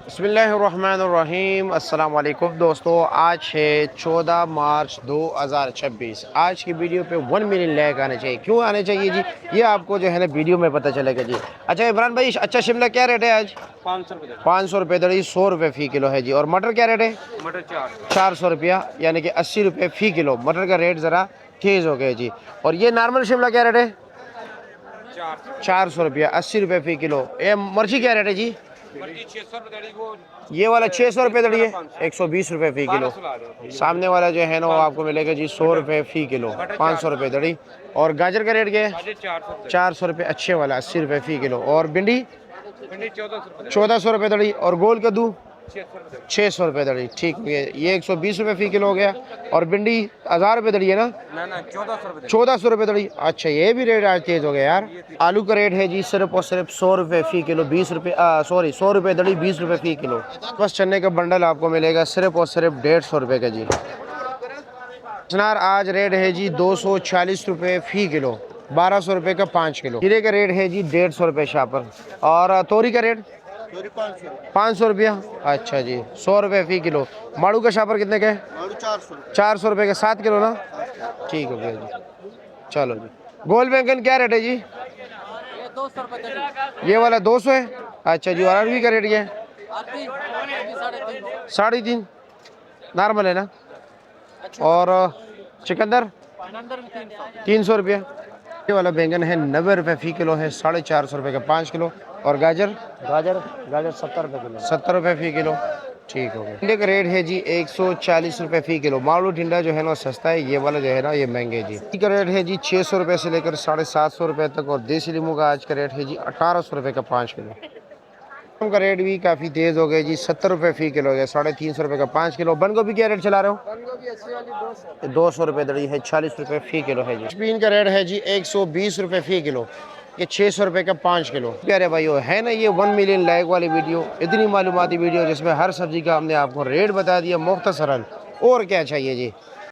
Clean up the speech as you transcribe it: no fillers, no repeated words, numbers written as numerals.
बिस्मिल्लाहिर्रहमानिर्रहीम। अस्सलाम वालेकुम दोस्तों, आज है 14 मार्च 2026। आज की वीडियो पे 1 मिलियन लाइक आने चाहिए। क्यों आने चाहिए जी, ये आपको जो है ना वीडियो में पता चलेगा जी। अच्छा इमरान भाई, अच्छा शिमला क्या रेट है आज? 500 रुपये। 500 रुपये दड़ी, 100 रुपये फ़ी किलो है जी। और मटर क्या रेट है? मटर 400 रुपया, यानी कि 80 रुपये फ़ी किलो। मटर का रेट ज़रा तेज़ हो गया जी। और ये नॉर्मल शिमला क्या रेट है? 400 रुपया, 80 रुपये फ़ी किलो। ये मिर्ची क्या रेट है जी? 600 रुपये। वो ये वाला 600 रुपये दड़ी है, 120 रुपये फ़ी किलो। सामने वाला जो है ना वो आपको मिलेगा जी 100 रुपये फ़ी किलो, 500 रुपये दड़ी। और गाजर का रेट क्या है? 400 रुपये अच्छे वाला, 80 रुपये फ़ी किलो। और भिंडी 1400 रुपये दड़ी। और गोल कद्दू 600 रुपये दड़ी। ठीक है, ये 120 रुपये फ़ी किलो हो गया। और भिंडी 1000 रुपये दड़ी है ना? 1400 रुपये दड़ी। अच्छा, ये भी रेट आज तेज़ हो गया यार। आलू का रेट है जी सिर्फ और सिर्फ 100 रुपये फ़ी किलो, 20 रुपये सॉरी 100 रुपये दड़ी, 20 रुपये फ़ी किलो। बस चने का बंडल आपको मिलेगा सिर्फ और सिर्फ 150 रुपये का जी। चनार आज रेट है जी 240 रुपये फ़ी किलो, 1200 रुपये का 5 किलो। खीरे का रेट है जी 150 रुपये शापर। और तोरी का रेट 500 रुपया। अच्छा जी, 100 रुपये फ़ी किलो। माड़ू का शापर कितने का है? 400 रुपये का 7 किलो ना? ठीक हो गया जी, चलो जी। गोल बैंगन क्या रेट है जी? 200 रुपये। ये वाला 200 है। अच्छा जी। और अरबी का रेट क्या है? 3.5 नॉर्मल है ना? और चिकंदर 300 रुपये। ये वाला बैंगन है 90 रुपये फ़ी किलो है, 450 रुपये का 5 किलो। और गाजर गाजर गाजर 70 रुपये किलो, 70 रुपये फ़ी किलो। ठीक हो गया। टिंडे का रेट है जी 140 रुपये फ़ी किलो। मालू टिंडा जो है ना सस्ता है, ये वाला जो है ना ये महंगे जी। का रेट है जी 600 रुपये से लेकर 750 रुपये तक। और देसी नींबू का आज का रेट है जी 1800 रुपये का 5 किलो। का रेट भी काफ़ी तेज़ हो गया जी, 70 रुपये फ़ी किलो हो गया, 350 रुपये का 5 किलो। बंद गोभी क्या रेट चला रहे हो? 200 रुपये दड़ी है, 40 रुपये फ़ी किलो है जी। स्पीन का रेट है जी 120 रुपये फ़ी किलो, ये 600 रुपये का 5 किलो। प्यारे भाइयों, है ना ये 1 मिलियन लाइक वाली वीडियो, इतनी मालूमाती वीडियो जिसमें हर सब्जी का हमने आपको रेट बता दिया मुख्तसरन। और क्या चाहिए जी।